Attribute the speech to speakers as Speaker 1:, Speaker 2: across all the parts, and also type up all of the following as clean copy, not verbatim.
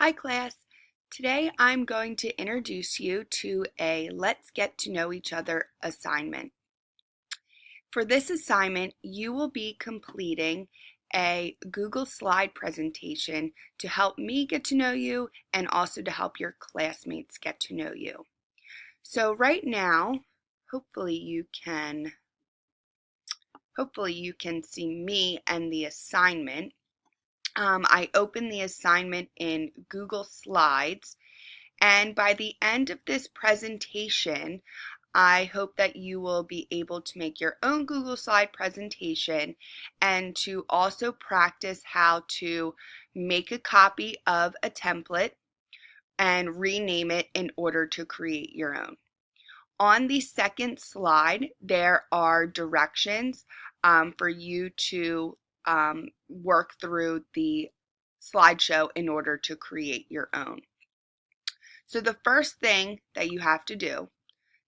Speaker 1: Hi class. Today I'm going to introduce you to a Let's Get to Know Each Other assignment. For this assignment, you will be completing a Google slide presentation to help me get to know you and also to help your classmates get to know you. So right now, hopefully you can see me and the assignment. I opened the assignment in Google Slides, and by the end of this presentation, I hope that you will be able to make your own Google Slide presentation and to also practice how to make a copy of a template and rename it in order to create your own. On the second slide, there are directions for you to work through the slideshow in order to create your own. So the first thing that you have to do,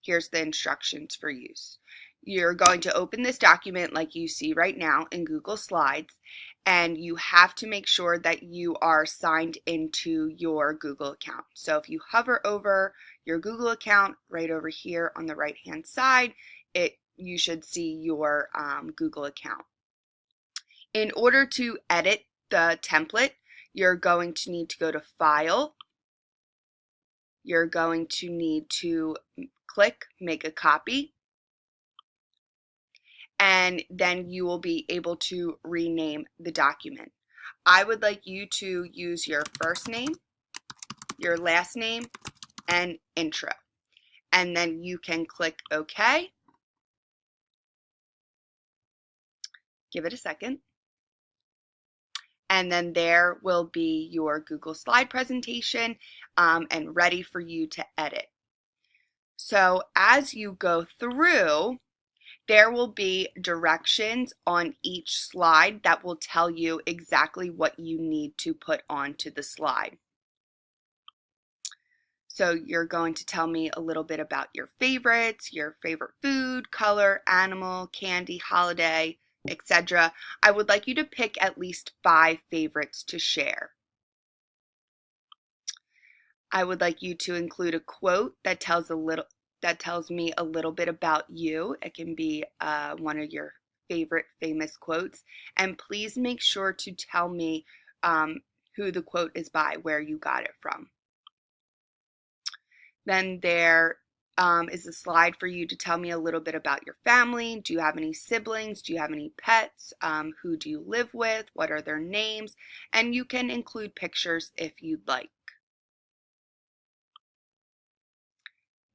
Speaker 1: here's the instructions for use. You're going to open this document like you see right now in Google Slides, and you have to make sure that you are signed into your Google account. So if you hover over your Google account right over here on the right hand side, you should see your Google account. In order to edit the template, you're going to need to go to File. You're going to need to click Make a Copy, and then you will be able to rename the document. I would like you to use your first name, your last name, and intro. And then you can click OK. Give it a second. And then there will be your Google slide presentation and ready for you to edit. So as you go through, there will be directions on each slide that will tell you exactly what you need to put onto the slide. So you're going to tell me a little bit about your favorites, your favorite food, color, animal, candy, holiday, etc. I would like you to pick at least 5 favorites to share. I would like you to include a quote that tells me a little bit about you. It can be one of your favorite famous quotes, and please make sure to tell me who the quote is by, where you got it from. Then there is a slide for you to tell me a little bit about your family. Do you have any siblings? Do you have any pets? Who do you live with? What are their names? And you can include pictures if you'd like.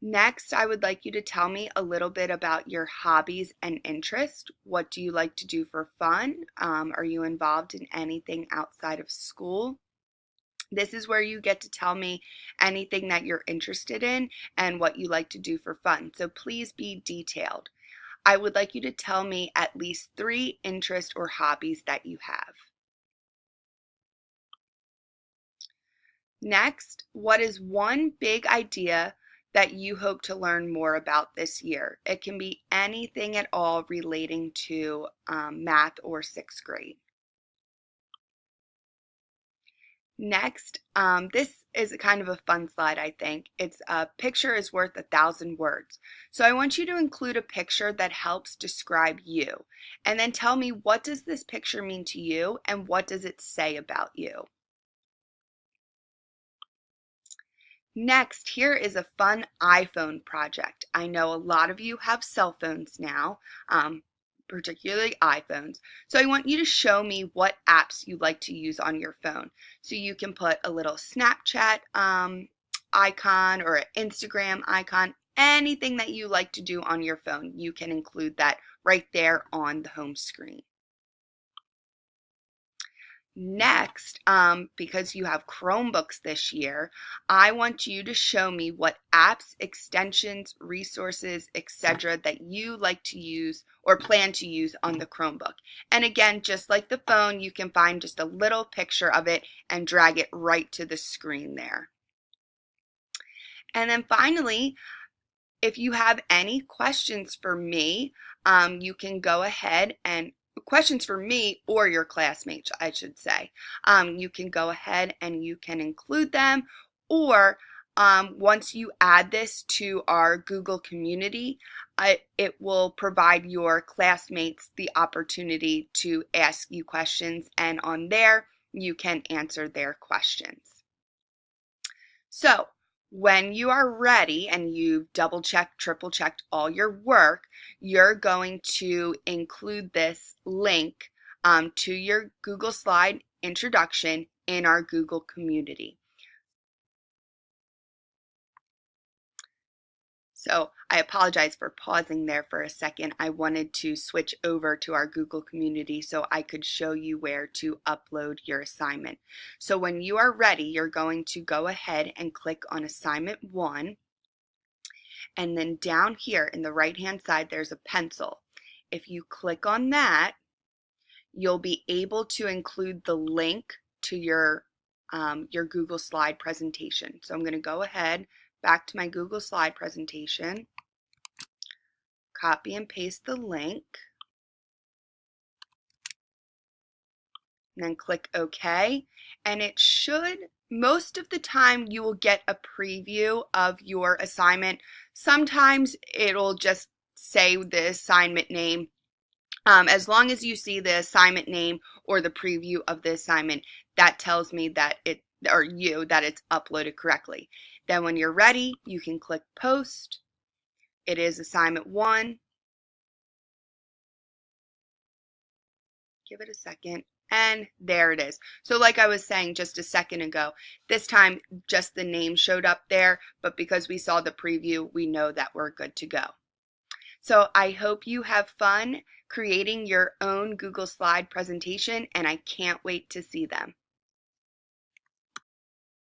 Speaker 1: Next, I would like you to tell me a little bit about your hobbies and interests. What do you like to do for fun? Are you involved in anything outside of school? This is where you get to tell me anything that you're interested in and what you like to do for fun. So please be detailed. I would like you to tell me at least 3 interests or hobbies that you have. Next, what is one big idea that you hope to learn more about this year? It can be anything at all relating to math or 6th grade. Next, this is kind of a fun slide, I think. It's a picture is worth 1,000 words. So I want you to include a picture that helps describe you. And then tell me, what does this picture mean to you and what does it say about you? Next, here is a fun iPhone project. I know a lot of you have cell phones now, particularly iPhones. So I want you to show me what apps you like to use on your phone. So you can put a little Snapchat icon or an Instagram icon, anything that you like to do on your phone. You can include that right there on the home screen. Next, because you have Chromebooks this year, I want you to show me what apps, extensions, resources, etc. that you like to use or plan to use on the Chromebook. And again, just like the phone, you can find just a little picture of it and drag it right to the screen there. And then finally, if you have any questions for me, you can go ahead and questions for me or your classmates, I should say. You can go ahead and you can include them, or once you add this to our Google community, it will provide your classmates the opportunity to ask you questions, and on there you can answer their questions. So when you are ready and you've double checked, triple checked all your work, you're going to include this link to your Google Slide introduction in our Google community. So I apologize for pausing there for a second. I wanted to switch over to our Google community so I could show you where to upload your assignment. So when you are ready, you're going to go ahead and click on Assignment 1. And then down here in the right hand side, there's a pencil. If you click on that, you'll be able to include the link to your Google Slide presentation. So I'm going to go ahead back to my Google Slide presentation, copy and paste the link, and then click OK. And it should, most of the time, you will get a preview of your assignment. Sometimes it'll just say the assignment name. As long as you see the assignment name or the preview of the assignment, that tells me that it's uploaded correctly. Then when you're ready, you can click Post. It is Assignment 1. Give it a second. And there it is. So like I was saying just a second ago, this time just the name showed up there, but because we saw the preview, we know that we're good to go. So I hope you have fun creating your own Google Slide presentation, and I can't wait to see them.